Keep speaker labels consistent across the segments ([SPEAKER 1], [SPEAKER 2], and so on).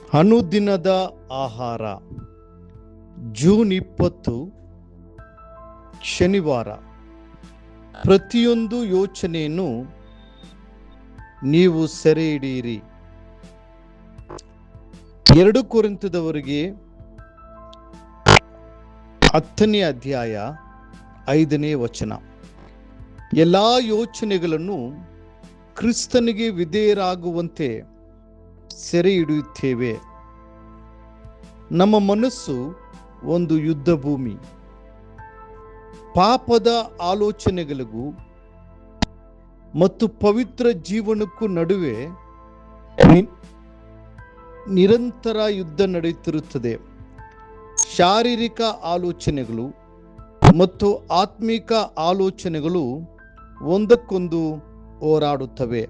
[SPEAKER 1] ಅನುದಿನದ ಆಹಾರ ಜೂನ್ 20 ಶನಿವಾರ. ಪ್ರತಿಯೊಂದು ಯೋಚನೆಯನ್ನು ನೀವು ಸೆರೆ ಹಿಡಿಯಿರಿ. 2 ಕೊರಿಂಥದವರಿಗೆ 10ನೇ ಅಧ್ಯಾಯ 5ನೇ ವಚನ. ಎಲ್ಲ ಯೋಚನೆಗಳನ್ನು ಕ್ರಿಸ್ತನಿಗೆ ವಿಧೇಯರಾಗುವಂತೆ ಸೆರೆ ಹಿಡಿಯುತ್ತೇವೆ. ನಮ್ಮ ಮನಸ್ಸು ಒಂದು ಯುದ್ಧ ಭೂಮಿ. ಪಾಪದ ಆಲೋಚನೆಗಳಿಗೂ ಮತ್ತು ಪವಿತ್ರ ಜೀವನಕ್ಕೂ ನಡುವೆ ನಿರಂತರ ಯುದ್ಧ ನಡೆಯುತ್ತಿರುತ್ತದೆ. ಶಾರೀರಿಕ ಆಲೋಚನೆಗಳು ಮತ್ತು ಆತ್ಮಿಕ ಆಲೋಚನೆಗಳು ಒಂದಕ್ಕೊಂದು ಹೋರಾಡುತ್ತವೆ.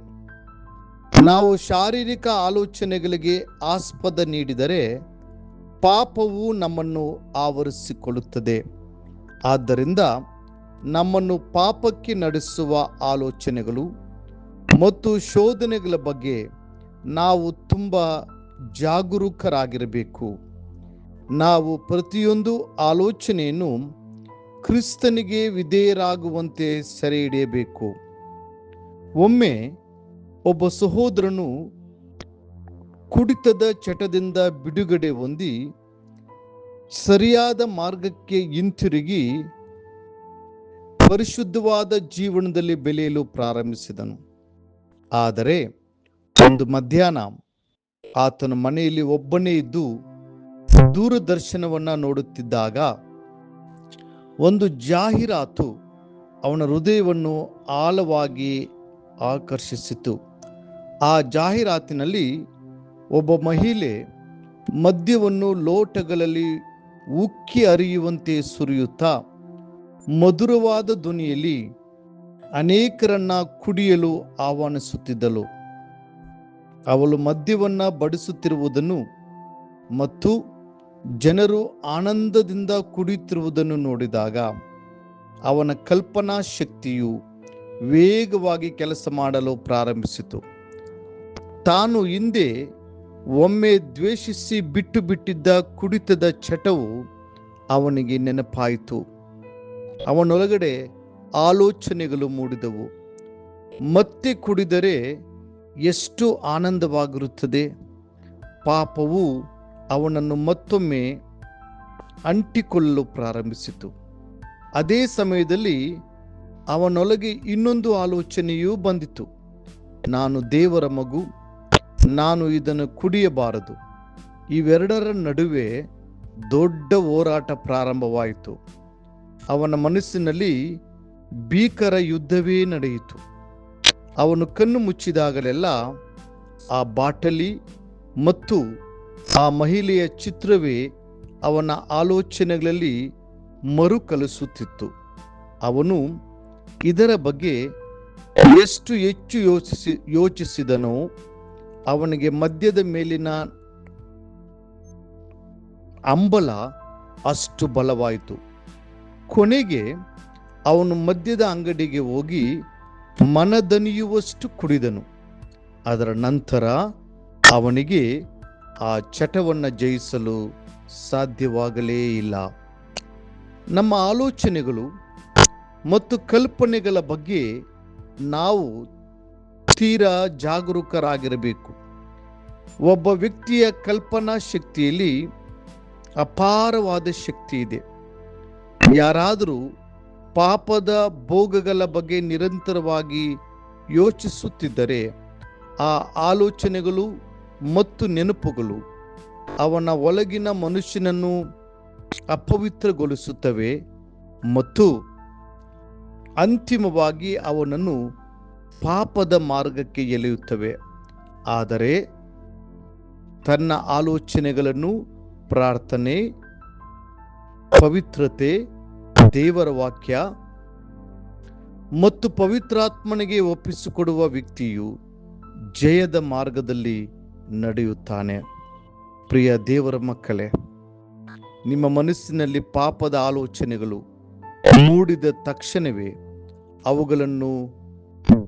[SPEAKER 1] ನಾವು ಶಾರೀರಿಕ ಆಲೋಚನೆಗಳಿಗೆ ಆಸ್ಪದ ನೀಡಿದರೆ ಪಾಪವು ನಮ್ಮನ್ನು ಆವರಿಸಿಕೊಳ್ಳುತ್ತದೆ. ಆದ್ದರಿಂದ ನಮ್ಮನ್ನು ಪಾಪಕ್ಕೆ ನಡೆಸುವ ಆಲೋಚನೆಗಳು ಮತ್ತು ಶೋಧನೆಗಳ ಬಗ್ಗೆ ನಾವು ತುಂಬ ಜಾಗರೂಕರಾಗಿರಬೇಕು. ನಾವು ಪ್ರತಿಯೊಂದು ಆಲೋಚನೆಯನ್ನು ಕ್ರಿಸ್ತನಿಗೆ ವಿಧೇಯರಾಗುವಂತೆ ಸೆರೆ ಹಿಡಿಯಬೇಕು. ಒಮ್ಮೆ ಒಬ್ಬ ಸಹೋದರನು ಕುಡಿತದ ಚಟದಿಂದ ಬಿಡುಗಡೆ ಹೊಂದಿ ಸರಿಯಾದ ಮಾರ್ಗಕ್ಕೆ ಹಿಂತಿರುಗಿ ಪರಿಶುದ್ಧವಾದ ಜೀವನದಲ್ಲಿ ಬೆಳೆಯಲು ಪ್ರಾರಂಭಿಸಿದನು. ಆದರೆ ಒಂದು ಮಧ್ಯಾಹ್ನ ಆತನ ಮನೆಯಲ್ಲಿ ಒಬ್ಬನೇ ಇದ್ದು ದೂರದರ್ಶನವನ್ನ ನೋಡುತ್ತಿದ್ದಾಗ ಒಂದು ಜಾಹೀರಾತು ಅವನ ಹೃದಯವನ್ನು ಆಳವಾಗಿ ಆಕರ್ಷಿಸಿತು. ಆ ಜಾಹೀರಾತಿನಲ್ಲಿ ಒಬ್ಬ ಮಹಿಳೆ ಮದ್ಯವನ್ನು ಲೋಟಗಳಲ್ಲಿ ಉಕ್ಕಿ ಹರಿಯುವಂತೆ ಸುರಿಯುತ್ತಾ ಮಧುರವಾದ ಧ್ವನಿಯಲ್ಲಿ ಅನೇಕರನ್ನ ಕುಡಿಯಲು ಆಹ್ವಾನಿಸುತ್ತಿದ್ದಳು. ಅವಳು ಮದ್ಯವನ್ನ ಬಡಿಸುತ್ತಿರುವುದನ್ನು ಮತ್ತು ಜನರು ಆನಂದದಿಂದ ಕುಡಿಯುತ್ತಿರುವುದನ್ನು ನೋಡಿದಾಗ ಅವನ ಕಲ್ಪನಾ ಶಕ್ತಿಯು ವೇಗವಾಗಿ ಕೆಲಸ ಮಾಡಲು ಪ್ರಾರಂಭಿಸಿತು. ತಾನು ಹಿಂದೆ ಒಮ್ಮೆ ದ್ವೇಷಿಸಿ ಬಿಟ್ಟು ಬಿಟ್ಟಿದ್ದ ಕುಡಿತದ ಚಟವು ಅವನಿಗೆ ನೆನಪಾಯಿತು. ಅವನೊಳಗಡೆ ಆಲೋಚನೆಗಳು ಮೂಡಿದವು. ಮತ್ತೆ ಕುಡಿದರೆ ಎಷ್ಟು ಆನಂದವಾಗಿರುತ್ತದೆ. ಪಾಪವು ಅವನನ್ನು ಮತ್ತೊಮ್ಮೆ ಅಂಟಿಕೊಳ್ಳಲು ಪ್ರಾರಂಭಿಸಿತು. ಅದೇ ಸಮಯದಲ್ಲಿ ಅವನೊಳಗೆ ಇನ್ನೊಂದು ಆಲೋಚನೆಯೂ ಬಂದಿತು. ನಾನು ದೇವರ ಮಗು, ನಾನು ಇದನ್ನು ಕುಡಿಯಬಾರದು. ಇವೆರಡರ ನಡುವೆ ದೊಡ್ಡ ಹೋರಾಟ ಪ್ರಾರಂಭವಾಯಿತು. ಅವನ ಮನಸ್ಸಿನಲ್ಲಿ ಭೀಕರ ಯುದ್ಧವೇ ನಡೆಯಿತು. ಅವನು ಕಣ್ಣು ಮುಚ್ಚಿದಾಗಲೆಲ್ಲ ಆ ಬಾಟಲಿ ಮತ್ತು ಆ ಮಹಿಳೆಯ ಚಿತ್ರವೇ ಅವನ ಆಲೋಚನೆಗಳಲ್ಲಿ ಮರುಕಳಿಸುತ್ತಿತ್ತು. ಅವನು ಇದರ ಬಗ್ಗೆ ಎಷ್ಟು ಹೆಚ್ಚು ಯೋಚಿಸಿದನೋ ಅವನಿಗೆ ಮದ್ಯದ ಮೇಲಿನ ಹಂಬಲ ಅಷ್ಟು ಬಲವಾಯಿತು. ಕೊನೆಗೆ ಅವನು ಮದ್ಯದ ಅಂಗಡಿಗೆ ಹೋಗಿ ಮನದಣಿಯುವಷ್ಟು ಕುಡಿದನು. ಅದರ ನಂತರ ಅವನಿಗೆ ಆ ಚಟವನ್ನು ಜಯಿಸಲು ಸಾಧ್ಯವಾಗಲೇ ಇಲ್ಲ. ನಮ್ಮ ಆಲೋಚನೆಗಳು ಮತ್ತು ಕಲ್ಪನೆಗಳ ಬಗ್ಗೆ ನಾವು ತೀರಾ ಜಾಗರೂಕರಾಗಿರಬೇಕು. ಒಬ್ಬ ವ್ಯಕ್ತಿಯ ಕಲ್ಪನಾ ಶಕ್ತಿಯಲ್ಲಿ ಅಪಾರವಾದ ಶಕ್ತಿ ಇದೆ. ಯಾರಾದರೂ ಪಾಪದ ಭೋಗಗಳ ಬಗ್ಗೆ ನಿರಂತರವಾಗಿ ಯೋಚಿಸುತ್ತಿದ್ದರೆ ಆ ಆಲೋಚನೆಗಳು ಮತ್ತು ನೆನಪುಗಳು ಅವನ ಒಳಗಿನ ಮನುಷ್ಯನನ್ನು ಅಪವಿತ್ರಗೊಳಿಸುತ್ತವೆ ಮತ್ತು ಅಂತಿಮವಾಗಿ ಅವನನ್ನು ಪಾಪದ ಮಾರ್ಗಕ್ಕೆ ಎಳೆಯುತ್ತವೆ. ಆದರೆ ತನ್ನ ಆಲೋಚನೆಗಳನ್ನು ಪ್ರಾರ್ಥನೆ, ಪವಿತ್ರತೆ, ದೇವರ ವಾಕ್ಯ ಮತ್ತು ಪವಿತ್ರಾತ್ಮನಿಗೆ ಒಪ್ಪಿಸಿಕೊಡುವ ವ್ಯಕ್ತಿಯು ಜಯದ ಮಾರ್ಗದಲ್ಲಿ ನಡೆಯುತ್ತಾನೆ. ಪ್ರಿಯ ದೇವರ ಮಕ್ಕಳೇ, ನಿಮ್ಮ ಮನಸ್ಸಿನಲ್ಲಿ ಪಾಪದ ಆಲೋಚನೆಗಳು ಮೂಡಿದ ತಕ್ಷಣವೇ ಅವುಗಳನ್ನು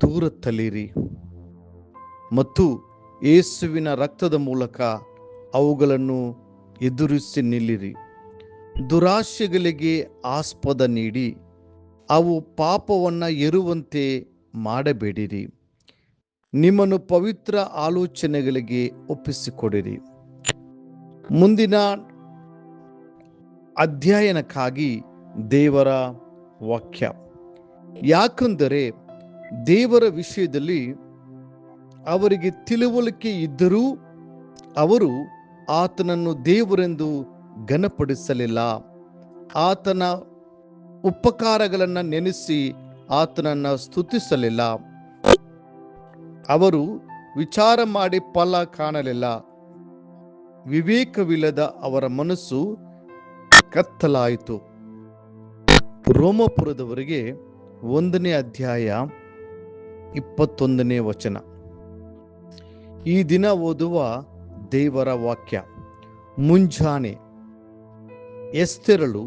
[SPEAKER 1] ದೂರ ತಳ್ಳಿರಿ ಮತ್ತು ಯೇಸುವಿನ ರಕ್ತದ ಮೂಲಕ ಅವುಗಳನ್ನು ಎದುರಿಸಿ ನಿಲ್ಲಿರಿ. ದುರಾಶೆಗಳಿಗೆ ಆಸ್ಪದ ನೀಡಿ ಅವು ಪಾಪವನ್ನು ಏರುವಂತೆ ಮಾಡಬೇಡಿರಿ. ನಿಮ್ಮನ್ನು ಪವಿತ್ರ ಆಲೋಚನೆಗಳಿಗೆ ಒಪ್ಪಿಸಿಕೊಡಿರಿ. ಮುಂದಿನ ಅಧ್ಯಯನಕ್ಕಾಗಿ ದೇವರ ವಾಕ್ಯ. ಯಾಕೆಂದರೆ ದೇವರ ವಿಷಯದಲ್ಲಿ ಅವರಿಗೆ ತಿಳುವಳಿಕೆ ಇದ್ದರೂ ಅವರು ಆತನನ್ನು ದೇವರೆಂದು ಘನಪಡಿಸಲಿಲ್ಲ. ಆತನ ಉಪಕಾರಗಳನ್ನು ನೆನೆಸಿ ಆತನನ್ನು ಸ್ತುತಿಸಲಿಲ್ಲ. ಅವರು ವಿಚಾರ ಮಾಡಿ ಫಲ ಕಾಣಲಿಲ್ಲ. ವಿವೇಕವಿಲ್ಲದ ಅವರ ಮನಸ್ಸು ಕತ್ತಲಾಯಿತು. ರೋಮಪುರದವರಿಗೆ 1ನೇ ಅಧ್ಯಾಯ 21ನೇ ವಚನ. ಈ ದಿನ ಓದುವ ದೇವರ ವಾಕ್ಯ. ಮುಂಜಾನೆ ಎಸ್ತೇರಳು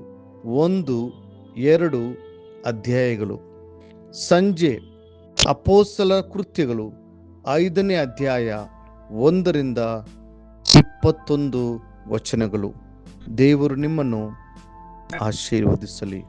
[SPEAKER 1] 1-2 ಅಧ್ಯಾಯಗಳು. ಸಂಜೆ ಅಪೊಸ್ತಲರ ಕೃತ್ಯಗಳು 5ನೇ ಅಧ್ಯಾಯ 1-21 ವಚನಗಳು. ದೇವರು ನಿಮ್ಮನ್ನು ಆಶೀರ್ವದಿಸಲಿ.